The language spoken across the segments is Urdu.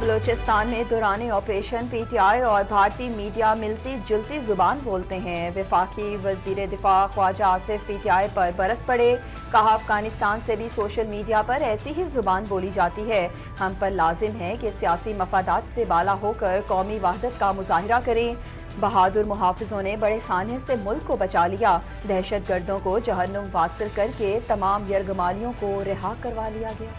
بلوچستان میں دوران آپریشن پی ٹی آئی اور بھارتی میڈیا ملتی جلتی زبان بولتے ہیں. وفاقی وزیر دفاع خواجہ آصف پی ٹی آئی پر برس پڑے. کہا افغانستان سے بھی سوشل میڈیا پر ایسی ہی زبان بولی جاتی ہے. ہم پر لازم ہے کہ سیاسی مفادات سے بالا ہو کر قومی وحدت کا مظاہرہ کریں. بہادر محافظوں نے بڑے سانحے سے ملک کو بچا لیا. دہشت گردوں کو جہنم واصل کر کے تمام یرغمالیوں کو رہا کروا لیا گیا.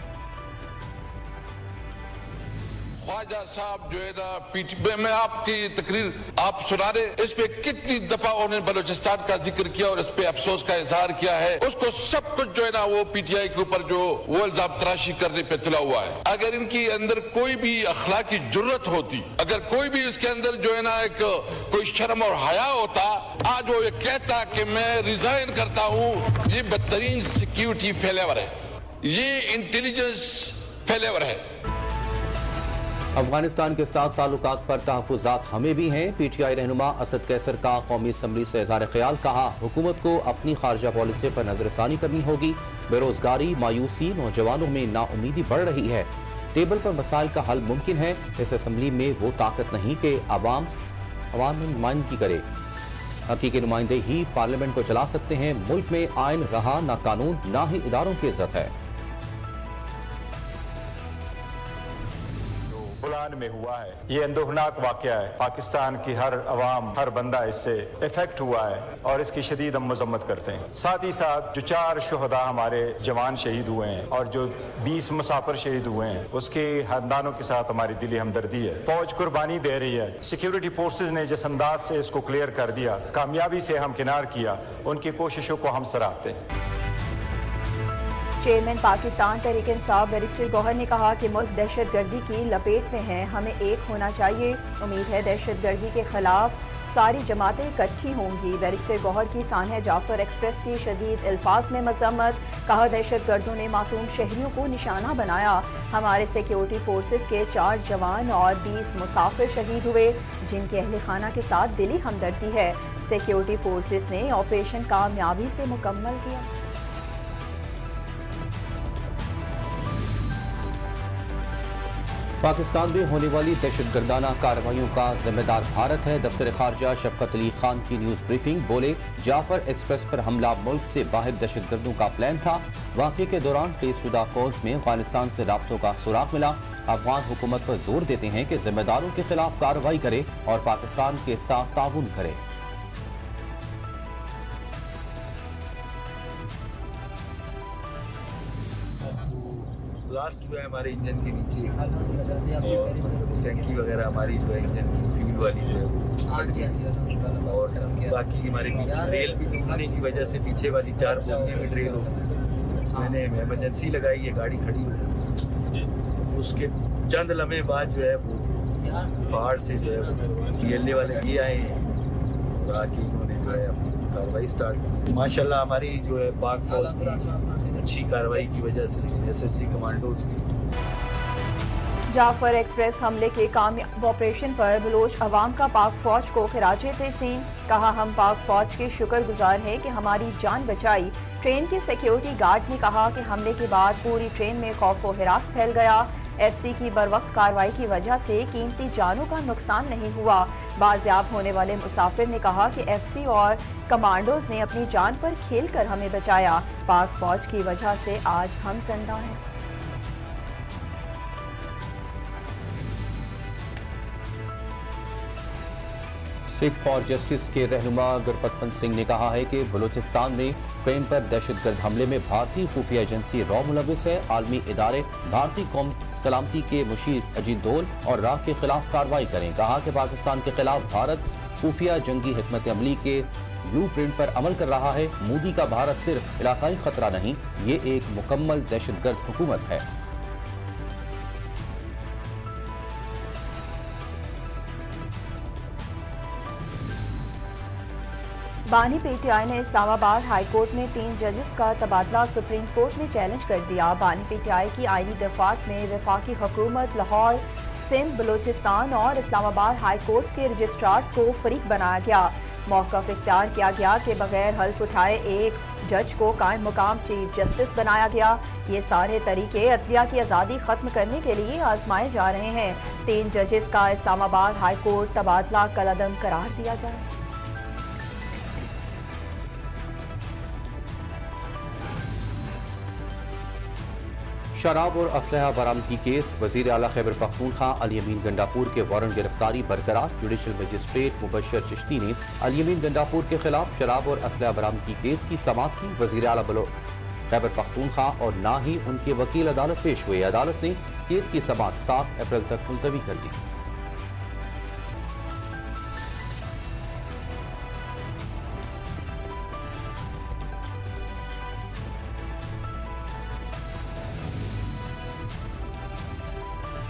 خواجہ صاحب جو ہے نا پی ٹی میں آپ کی تقریر آپ سنا دیں, اس پہ کتنی دفعہ انہوں نے بلوچستان کا ذکر کیا اور اس پہ افسوس کا اظہار کیا ہے. اس کو سب کچھ جو ہے نا وہ پی ٹی آئی کے اوپر جو وہ الزام تراشی کرنے پہ تلا ہوا ہے. اگر ان کی اندر کوئی بھی اخلاقی جرت ہوتی, اگر کوئی بھی اس کے اندر جو ہے نا ایک کوئی شرم اور حیا ہوتا, آج وہ یہ کہتا کہ میں ریزائن کرتا ہوں. یہ بدترین سیکیورٹی فیلیور ہے, یہ انٹیلیجنس فیلیور ہے. افغانستان کے ساتھ تعلقات پر تحفظات ہمیں بھی ہیں. پی ٹی آئی رہنما اسد قیصر کا قومی اسمبلی سے اظہار خیال. کہا حکومت کو اپنی خارجہ پالیسی پر نظر ثانی کرنی ہوگی. بے روزگاری, مایوسی, نوجوانوں میں نا امیدی بڑھ رہی ہے. ٹیبل پر مسائل کا حل ممکن ہے. اس اسمبلی میں وہ طاقت نہیں کہ عوام میں نمائندگی کرے. حقیقی نمائندے ہی پارلیمنٹ کو چلا سکتے ہیں. ملک میں آئین رہا نہ قانون, نہ ہی اداروں کی عزت ہے. بلان میں ہوا ہے, یہ اندوہناک واقعہ ہے. پاکستان کی ہر عوام, ہر بندہ اس سے افیکٹ ہوا ہے اور اس کی شدید ہم مذمت کرتے ہیں. ساتھ ہی ساتھ جو 4 شہداء ہمارے جوان شہید ہوئے ہیں اور جو 20 مسافر شہید ہوئے ہیں, اس کے خاندانوں کے ساتھ ہماری دلی ہمدردی ہے. فوج قربانی دے رہی ہے. سیکیورٹی فورسز نے جس انداز سے اس کو کلیئر کر دیا, کامیابی سے ہم کنار کیا, ان کی کوششوں کو ہم سراہتے ہیں. چیئرمین پاکستان تحریک انصاف بیرسٹر گوہر نے کہا کہ ملک دہشت گردی کی لپیٹ میں ہے. ہمیں ایک ہونا چاہیے. امید ہے دہشت گردی کے خلاف ساری جماعتیں اکٹھی ہوں گی. بیرسٹر گوہر کی سانحہ جعفر ایکسپریس کی شدید الفاظ میں مذمت. کہا دہشت گردوں نے معصوم شہریوں کو نشانہ بنایا. ہمارے سیکیورٹی فورسز کے 4 جوان اور 20 مسافر شہید ہوئے, جن کے اہل خانہ کے ساتھ دلی ہمدردی ہے. سیکیورٹی فورسز نے آپریشن کامیابی سے مکمل کیا. پاکستان میں ہونے والی دہشت گردانہ کارروائیوں کا ذمہ دار بھارت ہے. دفتر خارجہ شفقت علی خان کی نیوز بریفنگ. بولے جعفر ایکسپریس پر حملہ ملک سے باہر دہشت گردوں کا پلان تھا. واقعے کے دوران ٹریس شدہ کالز میں افغانستان سے رابطوں کا سراغ ملا. افغان حکومت پر زور دیتے ہیں کہ ذمہ داروں کے خلاف کارروائی کرے اور پاکستان کے ساتھ تعاون کرے. بلاسٹ ہوا ہے ہمارے انجن کے نیچے اور ٹینکی وغیرہ ہماری جو ہے انجن کی فیول والی جو ہے, اور باقی ہمارے پیچھے ریل بھی ٹوٹنے کی وجہ سے پیچھے والی 4 بوگیاں میں ڈریل ہو گئی. میں نے ایمرجنسی لگائی ہے, گاڑی کھڑی ہو. اس کے چند لمحے بعد جو ہے وہ پہاڑ سے جو ہے پی ایل اے والے یہ آئے ہیں اور آ کے انہوں نے جو ہے اپنی کارروائی اسٹارٹ کی. ماشاء اللہ ہماری جو ہے پاک فوج کی اچھی کارروائی کی وجہ سے ایس ایس جی کمانڈوز کی. جعفر ایکسپریس حملے کے کامیاب آپریشن پر بلوچ عوام کا پاک فوج کو خراج تحسین. کہا ہم پاک فوج کے شکر گزار ہیں کہ ہماری جان بچائی. ٹرین کے سیکیورٹی گارڈ نے کہا کہ حملے کے بعد پوری ٹرین میں خوف و ہراس پھیل گیا. ایف سی کی بروقت کارروائی کی وجہ سے قیمتی جانوں کا نقصان نہیں ہوا. بازیاب ہونے والے مسافر نے کہا کہ ایف سی اور کمانڈوز نے اپنی جان پر کھیل کر ہمیں بچایا. پاک فوج کی وجہ سے آج ہم زندہ ہیں. سکھ فار جسٹس کے رہنما گرپت پنت سنگھ نے کہا ہے کہ بلوچستان میں ٹرین پر دہشت گرد حملے میں بھارتی خفیہ ایجنسی را ملوث ہے. عالمی ادارے بھارتی قوم سلامتی کے مشیر اجیت دول اور را کے خلاف کارروائی کریں. کہا کہ پاکستان کے خلاف بھارت خفیہ جنگی حکمت عملی کے بلو پرنٹ پر عمل کر رہا ہے. مودی کا بھارت صرف علاقائی خطرہ نہیں, یہ ایک مکمل دہشت گرد حکومت ہے. بانی پی ٹی آئی نے اسلام آباد ہائی کورٹ میں 3 ججز کا تبادلہ سپریم کورٹ میں چیلنج کر دیا. بانی پی ٹی آئی کی آئینی درخواست میں وفاقی حکومت, لاہور, سندھ, بلوچستان اور اسلام آباد ہائی کورٹس کے رجسٹرارز کو فریق بنایا گیا. موقف اختیار کیا گیا کہ بغیر حلف اٹھائے ایک جج کو قائم مقام چیف جسٹس بنایا گیا۔ یہ سارے طریقے عدلیہ کی آزادی ختم کرنے کے لیے آزمائے جا رہے ہیں۔ 3 ججز کا اسلام آباد ہائی کورٹ تبادلہ کالعدم قرار دیا جائے۔ شراب اور اسلحہ برآمدگی کیس وزیر اعلیٰ خیبر پختونخوا علی امین گنڈاپور کے وارنٹ گرفتاری برقرار۔ جوڈیشل مجسٹریٹ مبشر چشتی نے علی امین گنڈاپور کے خلاف شراب اور اسلحہ برآمدگی کیس کی سماعت کی۔ وزیر اعلیٰ خیبر پختونخوا اور نہ ہی ان کے وکیل عدالت پیش ہوئے۔ عدالت نے کیس کی سماعت 7 اپریل تک ملتوی کر دی۔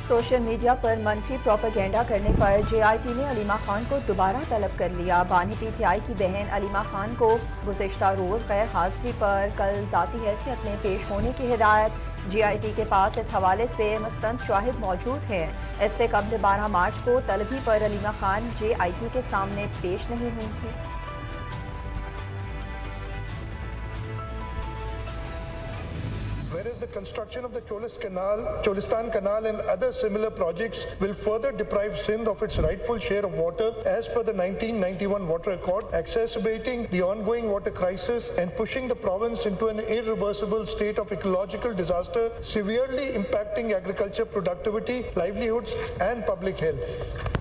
سوشل میڈیا پر منفی پروپیگنڈا کرنے پر JIT نے علیمہ خان کو دوبارہ طلب کر لیا۔ بانی PTI کی بہن علیمہ خان کو گزشتہ روز غیر حاضری پر کل ذاتی حیثیت میں پیش ہونے کی ہدایت۔ JIT کے پاس اس حوالے سے مستند شواہد موجود ہیں۔ اس سے قبل 12 مارچ کو طلبی پر علیمہ خان JIT کے سامنے پیش نہیں ہوئی تھی۔ Whereas the construction of the Cholistan Canal and other similar projects will further deprive Sindh of its rightful share of water as per the 1991 Water Accord, exacerbating the ongoing water crisis and pushing the province into an irreversible state of ecological disaster, severely impacting agriculture productivity, livelihoods and public health.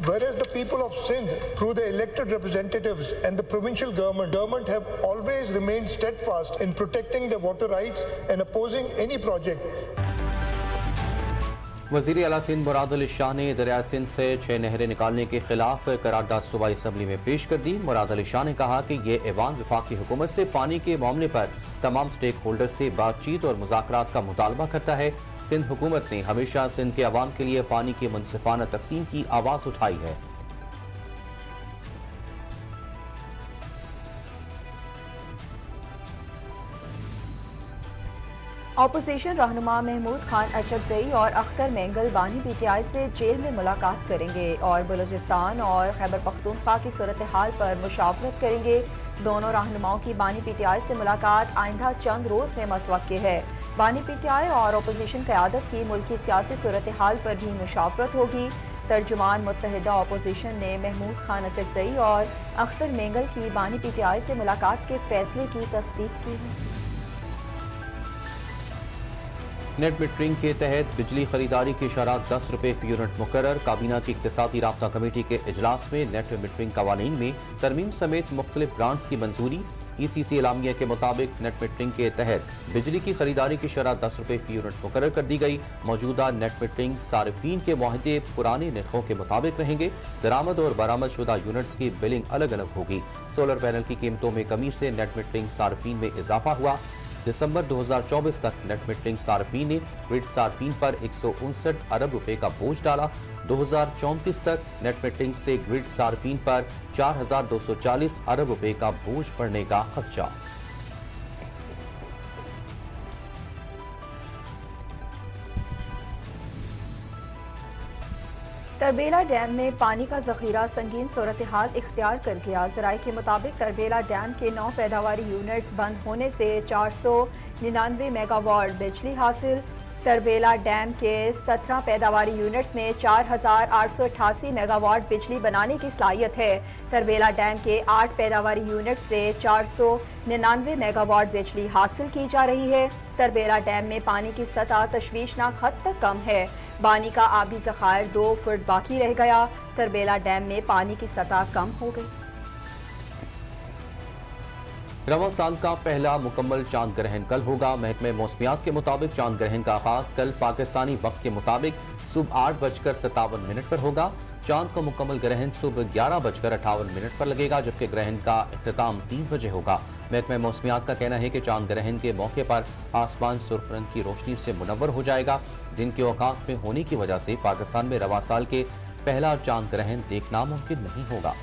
Whereas the people of Sindh, through their elected representatives and the provincial government have always remained steadfast in protecting their water rights and opposing any project. وزیر اعلیٰ سندھ مراد علی شاہ نے دریائے سندھ سے 6 نہریں نکالنے کے خلاف قرارداد صوبائی اسمبلی میں پیش کر دی۔ مراد علی شاہ نے کہا کہ یہ ایوان وفاقی حکومت سے پانی کے معاملے پر تمام سٹیک ہولڈر سے بات چیت اور مذاکرات کا مطالبہ کرتا ہے۔ سندھ حکومت نے ہمیشہ سندھ کے عوام کے لیے پانی کی منصفانہ تقسیم کی آواز اٹھائی ہے۔ اپوزیشن رہنما محمود خان اچکزئی اور اختر مینگل بانی PTI سے جیل میں ملاقات کریں گے اور بلوچستان اور خیبر پختونخوا کی صورتحال پر مشاورت کریں گے۔ دونوں رہنماؤں کی بانی PTI سے ملاقات آئندہ چند روز میں متوقع ہے۔ بانی PTI اور اپوزیشن قیادت کی ملکی سیاسی صورتحال پر بھی مشاورت ہوگی۔ ترجمان متحدہ اپوزیشن نے محمود خان اچکزئی اور اختر مینگل کی بانی PTI سے ملاقات کے فیصلے کی تصدیق کی ہے۔ نیٹ میٹرنگ کے تحت بجلی خریداری کی شرح 10 روپے فی یونٹ مقرر۔ کابینہ کی اقتصادی رابطہ کمیٹی کے اجلاس میں نیٹ میٹرنگ قوانین میں ترمیم سمیت مختلف گرانٹس کی منظوری۔ ECC اعلامیہ کے مطابق نیٹ میٹرنگ کے تحت بجلی کی خریداری کی شرح 10 روپے فی یونٹ مقرر کر دی گئی۔ موجودہ نیٹ میٹرنگ صارفین کے معاہدے پرانے نرخوں کے مطابق رہیں گے۔ درآمد اور برآمد شدہ یونٹس کی بلنگ الگ الگ ہوگی۔ سولر پینل کی قیمتوں میں کمی سے نیٹ میٹرنگ صارفین میں اضافہ ہوا۔ دسمبر 2024 تک نیٹ میٹرنگ صارفین نے گرڈ صارفین پر 159 ارب روپے کا بوجھ ڈالا۔ 2034 تک نیٹ میٹرنگ سے گرڈ صارفین پر 4240 ارب روپے کا بوجھ پڑنے کا خدشہ۔ تربیلا ڈیم میں پانی کا ذخیرہ سنگین صورتحال اختیار کر گیا۔ ذرائع کے مطابق تربیلا ڈیم کے 9 پیداواری یونٹس بند ہونے سے 499 میگا واٹ بجلی حاصل۔ تربیلا ڈیم کے 17 پیداواری یونٹس میں 4888 میگا واٹ بجلی بنانے کی صلاحیت ہے۔ تربیلا ڈیم کے 8 پیداواری یونٹ سے 499 میگا واٹ بجلی حاصل کی جا رہی ہے۔ تربیلا ڈیم میں پانی کی سطح تشویشناک حد تک کم ہے۔ پانی کا آبی ذخائر 2 فٹ باقی رہ گیا۔ تربیلا ڈیم میں پانی کی سطح کم ہو گئی۔ رواں سال کا پہلا مکمل چاند گرہن کل ہوگا۔ محکمہ موسمیات کے مطابق چاند گرہن کا آغاز کل پاکستانی وقت کے مطابق صبح 8:57 پر ہوگا۔ چاند کا مکمل گرہن صبح 11:58 پر لگے گا، جبکہ گرہن کا اختتام 3 بجے ہوگا۔ محکمہ موسمیات کا کہنا ہے کہ چاند گرہن کے موقع پر آسمان سرخ رنگ کی روشنی سے منور ہو جائے گا۔ دن کے اوقات میں ہونے کی وجہ سے پاکستان میں رواں سال کے پہلا چاند گرہن دیکھنا ممکن نہیں ہوگا۔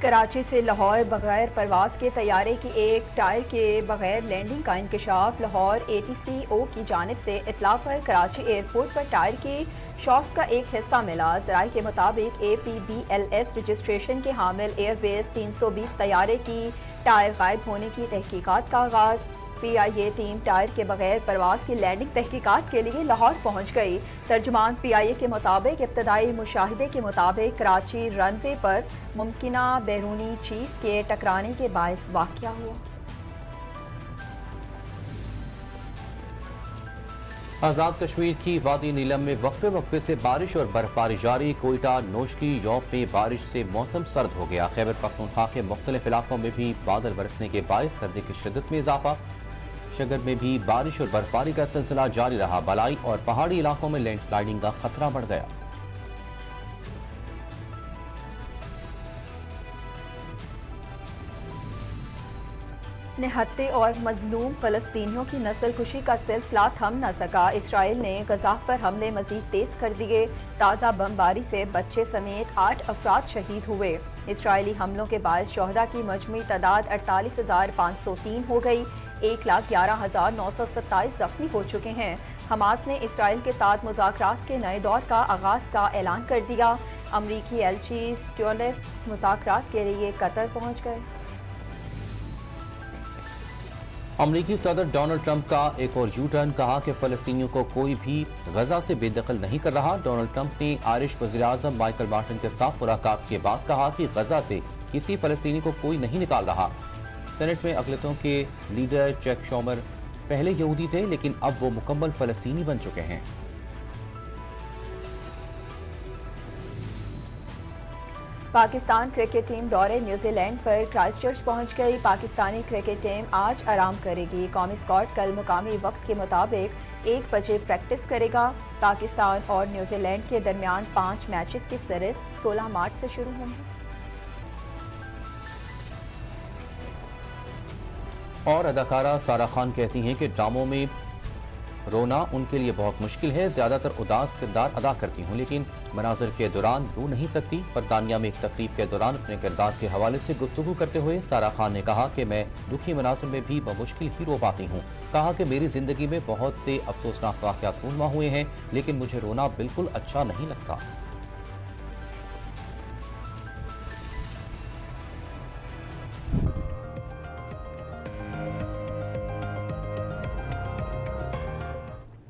کراچی سے لاہور بغیر پرواز کے طیارے کی ایک ٹائر کے بغیر لینڈنگ کا انکشاف۔ لاہور ATCO کی جانب سے اطلاع پر کراچی ایئرپورٹ پر ٹائر کی شافٹ کا ایک حصہ ملا۔ ذرائع کے مطابق APBLS رجسٹریشن کے حامل ایئر بیس 320 طیارے کی ٹائر غائب ہونے کی تحقیقات کا آغاز۔ PIA ٹیم ٹائر کے بغیر پرواز کی لینڈنگ تحقیقات کے لیے لاہور پہنچ گئی۔ ترجمان PIA کے مطابق ابتدائی مشاہدے کے مطابق کراچی رن وے پر ممکنہ بیرونی چیز کے ٹکرانے کے باعث واقعہ ہوا۔ آزاد کشمیر کی وادی نیلم میں وقفے سے بارش اور برف باری جاری۔ کوئٹہ نوشکی یوم میں بارش سے موسم سرد ہو گیا۔ خیبر پختونخوا کے مختلف علاقوں میں بھی بادل برسنے کے باعث سردی کی شدت میں اضافہ۔ شگر میں بھی بارش اور برفباری کا سلسلہ جاری رہا۔ بالائی اور پہاڑی علاقوں میں لینڈ سلائیڈنگ کا خطرہ بڑھ گیا۔ نہتے اور مظلوم فلسطینیوں کی نسل کشی کا سلسلہ تھم نہ سکا۔ اسرائیل نے غزہ پر حملے مزید تیز کر دیے۔ تازہ بمباری سے بچے سمیت 8 افراد شہید ہوئے۔ اسرائیلی حملوں کے باعث شہداء کی مجموعی تعداد 48,503 ہو گئی۔ 1,11,927 زخمی ہو چکے ہیں۔ حماس نے اسرائیل کے ساتھ مذاکرات کے نئے دور کا آغاز کا اعلان کر دیا۔ امریکی ایلچی سٹیولف مذاکرات کے لیے قطر پہنچ گئے۔ امریکی صدر ڈونلڈ ٹرمپ کا ایک اور یو ٹرن، کہا کہ فلسطینیوں کو کوئی بھی غزہ سے بے دخل نہیں کر رہا۔ ڈونلڈ ٹرمپ نے آئرش وزیر اعظم مائیکل مارٹن کے ساتھ ملاقات کے بعد کہا کہ غزہ سے کسی فلسطینی کو کوئی نہیں نکال رہا۔ سینٹ میں اقلیتوں کے لیڈر چیک شومر پہلے یہودی تھے، لیکن اب وہ مکمل فلسطینی بن چکے ہیں۔ پاکستان کرکٹ ٹیم دورے نیوزی لینڈ پر کرائسٹ چرچ پہنچ گئی۔ پاکستانی کرکٹ ٹیم آج آرام کرے گی۔ قومی اسکواڈ کل مقامی وقت کے مطابق 1 بجے پریکٹس کرے گا۔ پاکستان اور نیوزی لینڈ کے درمیان 5 میچز کی سیریز 16 مارچ سے شروع ہوں گی۔ اور اداکارہ سارہ خان کہتی ہیں کہ ڈراموں میں رونا ان کے لیے بہت مشکل ہے۔ زیادہ تر اداس کردار ادا کرتی ہوں، لیکن مناظر کے دوران رو نہیں سکتی۔ برطانیہ میں ایک تقریب کے دوران اپنے کردار کے حوالے سے گفتگو کرتے ہوئے سارہ خان نے کہا کہ میں دکھی مناظر میں بھی بمشکل ہی رو پاتی ہوں۔ کہا کہ میری زندگی میں بہت سے افسوسناک واقعات رونما ہوئے ہیں، لیکن مجھے رونا بالکل اچھا نہیں لگتا۔